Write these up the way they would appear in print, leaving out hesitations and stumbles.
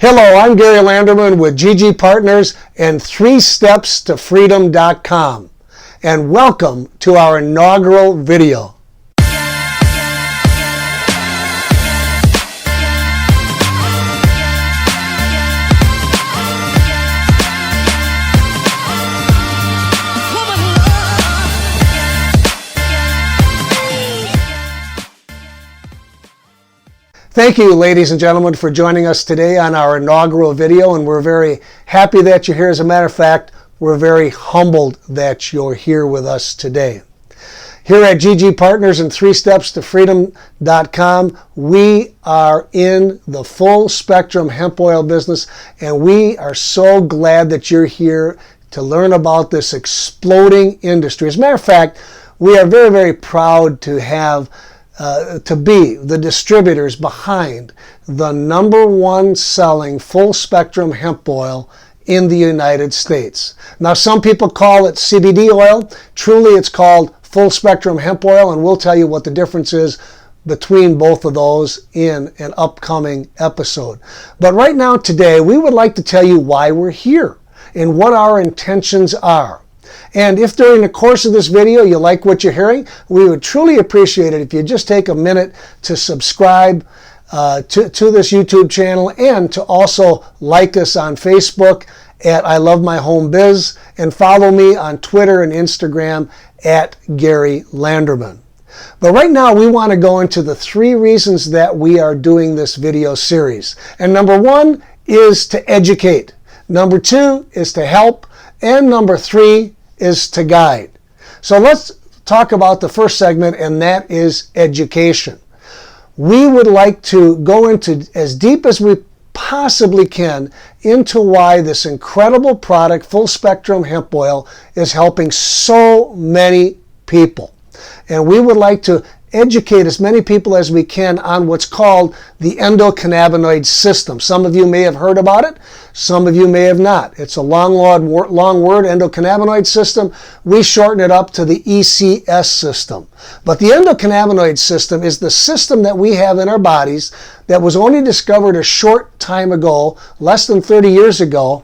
Hello, I'm Gary Landreman with GG Partners and 3stepstofreedom.com, and welcome to our inaugural video. Thank you, ladies and gentlemen, for joining us today on our inaugural video, and we're very happy that you're here. As a matter of fact, we're very humbled that you're here with us today. Here at GG Partners and 3stepstofreedom.com, we are in the full spectrum hemp oil business, and we are so glad that you're here to learn about this exploding industry. As a matter of fact, we are very, very proud to have to be the distributors behind the #1 selling full spectrum hemp oil in the United States. Now, some people call it CBD oil. Truly, it's called full spectrum hemp oil, and we'll tell you what the difference is between both of those in an upcoming episode. But right now, today, we would like to tell you why we're here and what our intentions are. And if during the course of this video you like what you're hearing, we would truly appreciate it if you just take a minute to subscribe to this YouTube channel, and to also like us on Facebook at I Love My Home Biz, and follow me on Twitter and Instagram at Gary Landreman. But right now we want to go into the 3 reasons that we are doing this video series. And number 1 is to educate. Number 2 is to help. And number 3 is to guide. So let's talk about the first segment, and that is education. We would like to go into as deep as we possibly can into why this incredible product, full spectrum hemp oil, is helping so many people. And we would like to educate as many people as we can on what's called the Endocannabinoid System. Some of you may have heard about it, some of you may have not. It's a long word, Endocannabinoid System. We shorten it up to the ECS system. But the Endocannabinoid System is the system that we have in our bodies that was only discovered a short time ago, less than 30 years ago.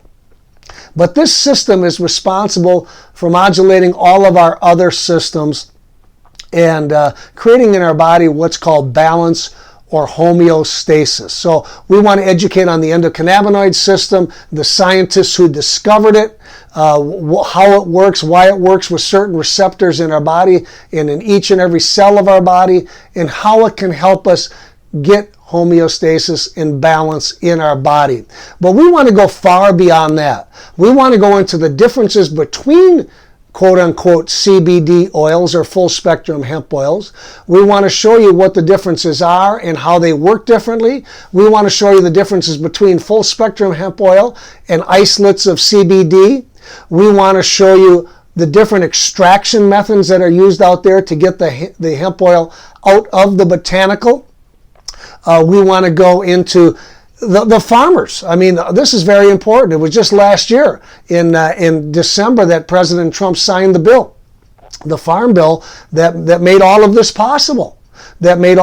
But this system is responsible for modulating all of our other systems and creating in our body what's called balance or homeostasis. So we want to educate on the endocannabinoid system, the scientists who discovered it, how it works, why it works with certain receptors in our body and in each and every cell of our body, and how it can help us get homeostasis and balance in our body. But we want to go far beyond that. We want to go into the differences between quote-unquote CBD oils or full spectrum hemp oils. We want to show you what the differences are and how they work differently. We want to show you the differences between full spectrum hemp oil and isolates of CBD. We want to show you the different extraction methods that are used out there to get the hemp oil out of the botanical. We want to go into the farmers. I mean, this is very important. It was just last year in December that President Trump signed the bill, the farm bill that made all of this possible, that made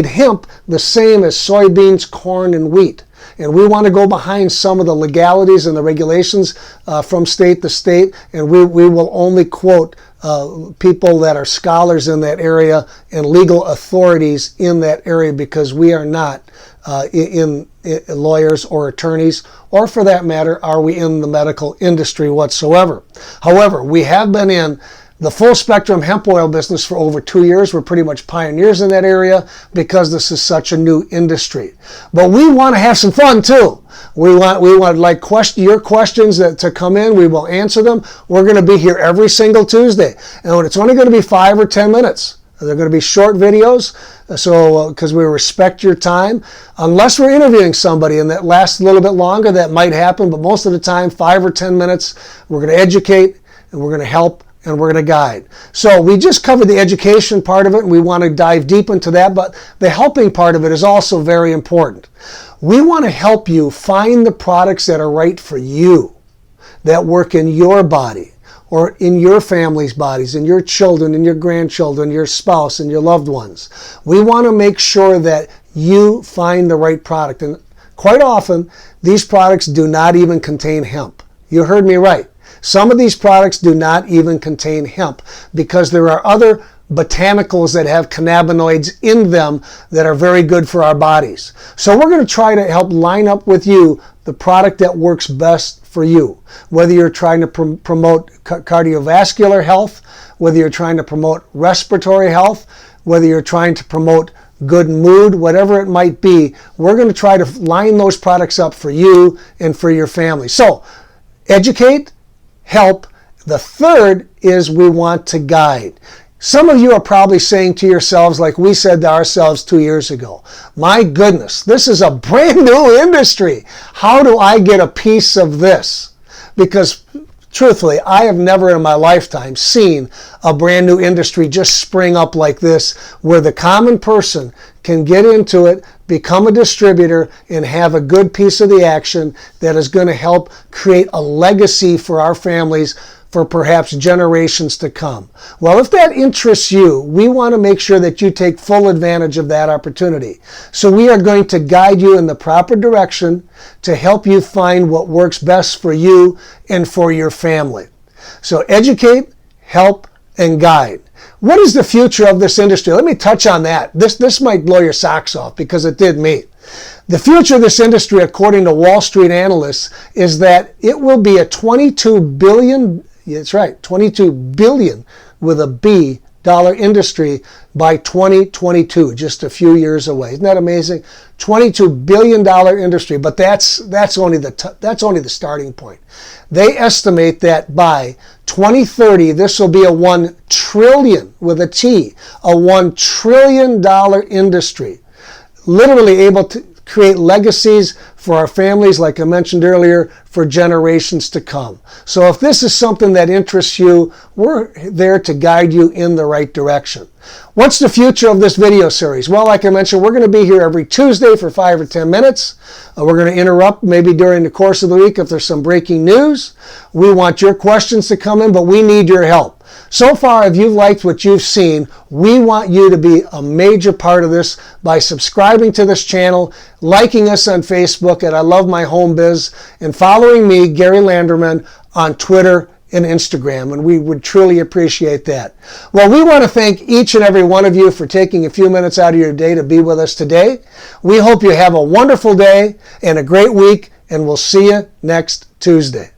hemp the same as soybeans, corn, and wheat. And we want to go behind some of the legalities and the regulations from state to state, and we will only quote people that are scholars in that area and legal authorities in that area, because we are not in lawyers or attorneys, or for that matter, are we in the medical industry whatsoever. However, we have been in the full spectrum hemp oil business for over 2 years. We're pretty much pioneers in that area because this is such a new industry. But we want to have some fun too. We want like your questions to come in. We will answer them. We're going to be here every single Tuesday, and it's only going to be 5 or 10 minutes. They're going to be short videos, so because we respect your time. Unless we're interviewing somebody and that lasts a little bit longer, that might happen, but most of the time, 5 or 10 minutes, we're going to educate and we're going to help and we're going to guide. So we just covered the education part of it, and we want to dive deep into that, but the helping part of it is also very important. We want to help you find the products that are right for you, that work in your body, or in your family's bodies, in your children, and your grandchildren, your spouse, and your loved ones. We want to make sure that you find the right product. And quite often, these products do not even contain hemp. You heard me right. Some of these products do not even contain hemp because there are other botanicals that have cannabinoids in them that are very good for our bodies. So we're going to try to help line up with you the product that works best for you. Whether you're trying to promote cardiovascular health, whether you're trying to promote respiratory health, whether you're trying to promote good mood, whatever it might be, we're going to try to line those products up for you and for your family. So, educate, help. The third is we want to guide. Some of you are probably saying to yourselves, like we said to ourselves 2 years ago, my goodness, this is a brand new industry. How do I get a piece of this? Because truthfully, I have never in my lifetime seen a brand new industry just spring up like this, where the common person can get into it, become a distributor, and have a good piece of the action that is going to help create a legacy for our families for perhaps generations to come. Well, if that interests you, we want to make sure that you take full advantage of that opportunity. So we are going to guide you in the proper direction to help you find what works best for you and for your family. So educate, help, and guide. What is the future of this industry? Let me touch on that. This might blow your socks off because it did me. The future of this industry, according to Wall Street analysts, is that it will be a $22 billion, that's right, $22 billion with a B dollar industry by 2022, just a few years away. Isn't that amazing? $22 billion industry, but that's only the starting point. They estimate that by 2030, this will be a $1 trillion with a T, a $1 trillion industry, literally able to create legacies for our families, like I mentioned earlier, for generations to come. So if this is something that interests you, we're there to guide you in the right direction. What's the future of this video series? Well, like I mentioned, we're going to be here every Tuesday for 5 or 10 minutes. We're going to interrupt maybe during the course of the week if there's some breaking news. We want your questions to come in, but we need your help. So far, if you've liked what you've seen, we want you to be a major part of this by subscribing to this channel, liking us on Facebook at I Love My Home Biz, and following me, Gary Landreman, on Twitter and Instagram, and we would truly appreciate that. Well, we want to thank each and every one of you for taking a few minutes out of your day to be with us today. We hope you have a wonderful day and a great week, and we'll see you next Tuesday.